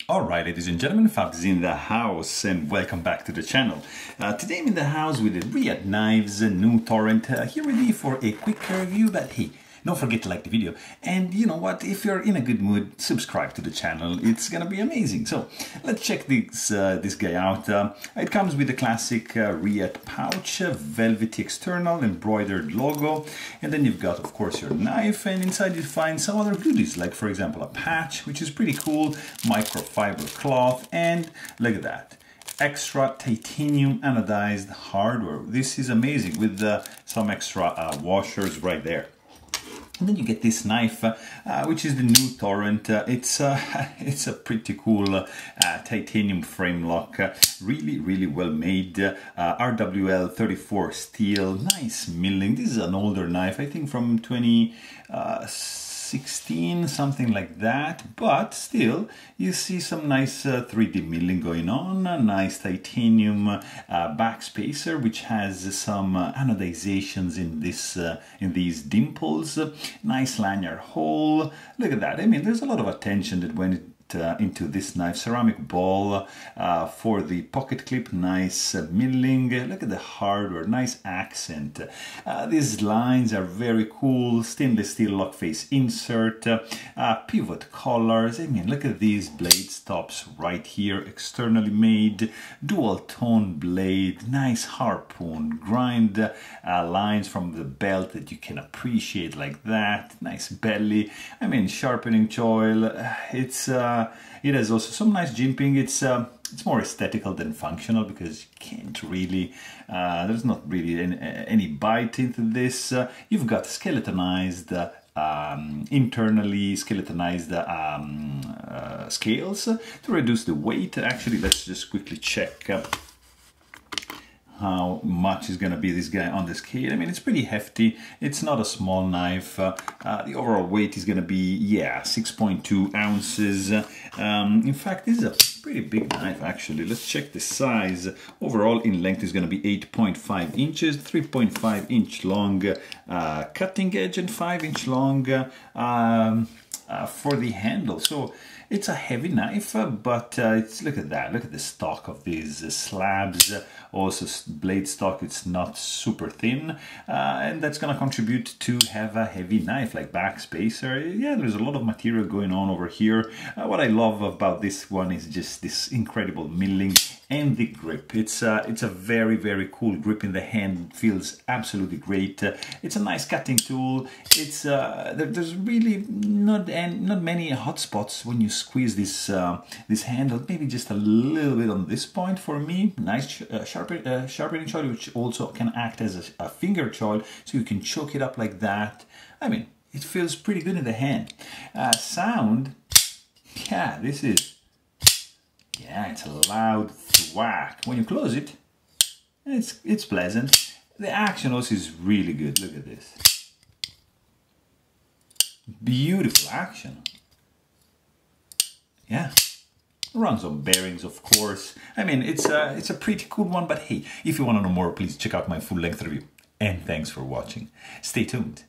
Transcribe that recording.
Alright, ladies and gentlemen, Fab's in the house and welcome back to the channel. Today I'm in the house with the Reate Knives New Torrent, here ready for a quick review, but hey, don't forget to like the video. And you know what, if you're in a good mood, subscribe to the channel, it's gonna be amazing. So, let's check this guy out. It comes with the classic Reate pouch, velvety external, embroidered logo, and then you've got, of course, your knife, and inside you find some other goodies, like for example a patch, which is pretty cool, microfiber cloth, and look at that. Extra titanium anodized hardware. This is amazing with some extra washers right there. And then you get this knife, which is the New Torrent. It's a pretty cool titanium frame lock, really well made. RWL 34 steel, nice milling. This is an older knife, I think from 2016, something like that, but still you see some nice 3D milling going on. A nice titanium backspacer, which has some anodizations in these dimples. Nice lanyard hole. Look at that. I mean, there's a lot of attention that went into this knife. Ceramic ball for the pocket clip, nice milling. Look at the hardware, nice accent. These lines are very cool. Stainless steel lock face insert, pivot collars. I mean, look at these blade stops right here, externally made, dual tone blade, nice harpoon, grind lines from the belt that you can appreciate like that. Nice belly. I mean, sharpening choil. It has also some nice jimping. It's more aesthetical than functional because you can't really, there's not really any bite into this. You've got skeletonized, internally skeletonized scales to reduce the weight. Actually, let's just quickly check how much is going to be this guy on the scale. I mean, it's pretty hefty. It's not a small knife. The overall weight is going to be, yeah, 6.2 ounces. In fact, this is a pretty big knife, actually. Let's check the size. Overall, in length is going to be 8.5 inches, 3.5 inch long cutting edge, and 5 inch long for the handle. So it's a heavy knife, but look at that. Look at the stock of these slabs. Also, blade stock, it's not super thin, and that's going to contribute to have a heavy knife like backspacer. Yeah, there's a lot of material going on over here. What I love about this one is just this incredible milling and the grip. It's a very cool grip in the hand. It feels absolutely great. It's a nice cutting tool. It's there's really not many hot spots when you squeeze this this handle. Maybe just a little bit on this point for me. Nice sharpening choil, which also can act as a finger choil, so you can choke it up like that. I mean, it feels pretty good in the hand. Sound, yeah, this is. Yeah, it's a loud thwack. When you close it, it's pleasant. The action also is really good. Look at this. Beautiful action. Yeah. Runs on bearings, of course. I mean, it's a pretty cool one, but hey, if you want to know more, please check out my full-length review. And thanks for watching. Stay tuned.